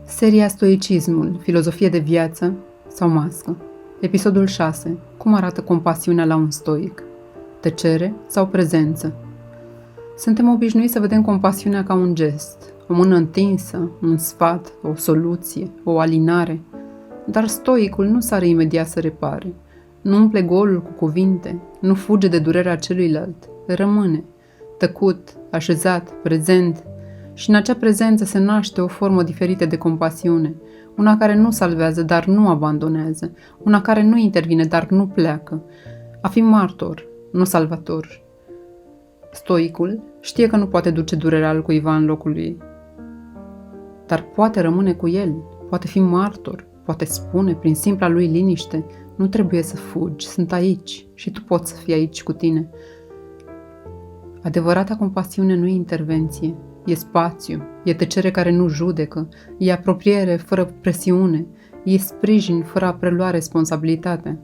Seria Stoicismul, filozofie de viață sau mască. Episodul 6. Cum arată compasiunea la un stoic? Tăcere sau prezență? Suntem obișnuiți să vedem compasiunea ca un gest, o mână întinsă, un sfat, o soluție, o alinare. Dar stoicul nu sare imediat să repare, nu umple golul cu cuvinte, nu fuge de durerea celuilalt, rămâne, tăcut, așezat, prezent. Și în acea prezență se naște o formă diferită de compasiune, una care nu salvează, dar nu abandonează, una care nu intervine, dar nu pleacă. A fi martor, nu salvator. Stoicul știe că nu poate duce durerea al cuiva în locul lui, dar poate rămâne cu el, poate fi martor, poate spune prin simpla lui liniște: nu trebuie să fugi, sunt aici și tu poți să fii aici cu tine. Adevărata compasiune nu e intervenție, e spațiu, e tăcere care nu judecă, e apropiere fără presiune, e sprijin fără a prelua responsabilitatea.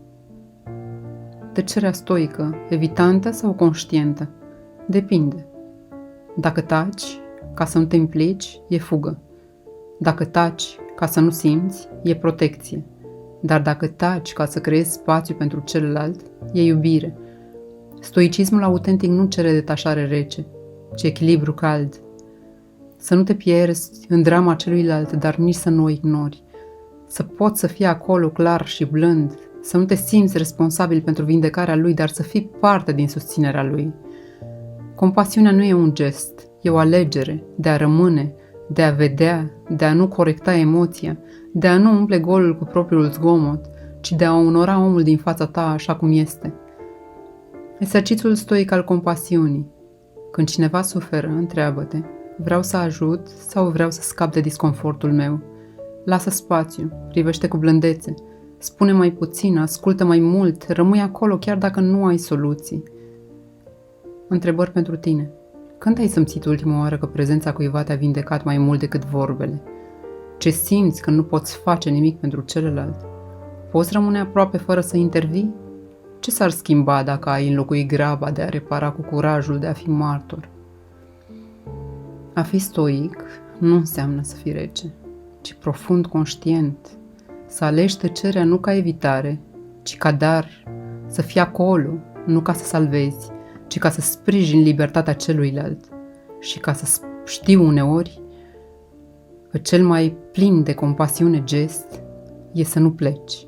Tăcerea stoică, evitantă sau conștientă? Depinde. Dacă taci ca să nu te implici, e fugă. Dacă taci ca să nu simți, e protecție. Dar dacă taci ca să creezi spațiu pentru celălalt, e iubire. Stoicismul autentic nu cere detașare rece, ci echilibru cald. Să nu te pierzi în drama celuilalt, dar nici să nu o ignori. Să poți să fii acolo clar și blând, să nu te simți responsabil pentru vindecarea lui, dar să fii parte din susținerea lui. Compasiunea nu e un gest, e o alegere de a rămâne, de a vedea, de a nu corecta emoția, de a nu umple golul cu propriul zgomot, ci de a onora omul din fața ta așa cum este. Exercițiul stoic al compasiunii. Când cineva suferă, întreabă-te: vreau să ajut sau vreau să scap de disconfortul meu? Lasă spațiu, privește cu blândețe, spune mai puțin, ascultă mai mult, rămâi acolo chiar dacă nu ai soluții. Întrebări pentru tine. Când ai simțit ultima oară că prezența cuiva te-a vindecat mai mult decât vorbele? Ce simți când nu poți face nimic pentru celălalt? Poți rămâne aproape fără să intervii? Ce s-ar schimba dacă ai înlocui graba de a repara cu curajul de a fi martor? A fi stoic nu înseamnă să fii rece, ci profund conștient. Să alegi tăcerea nu ca evitare, ci ca dar. Să fii acolo, nu ca să salvezi, ci ca să sprijini libertatea celuilalt. Și ca să știi uneori că cel mai plin de compasiune gest e să nu pleci.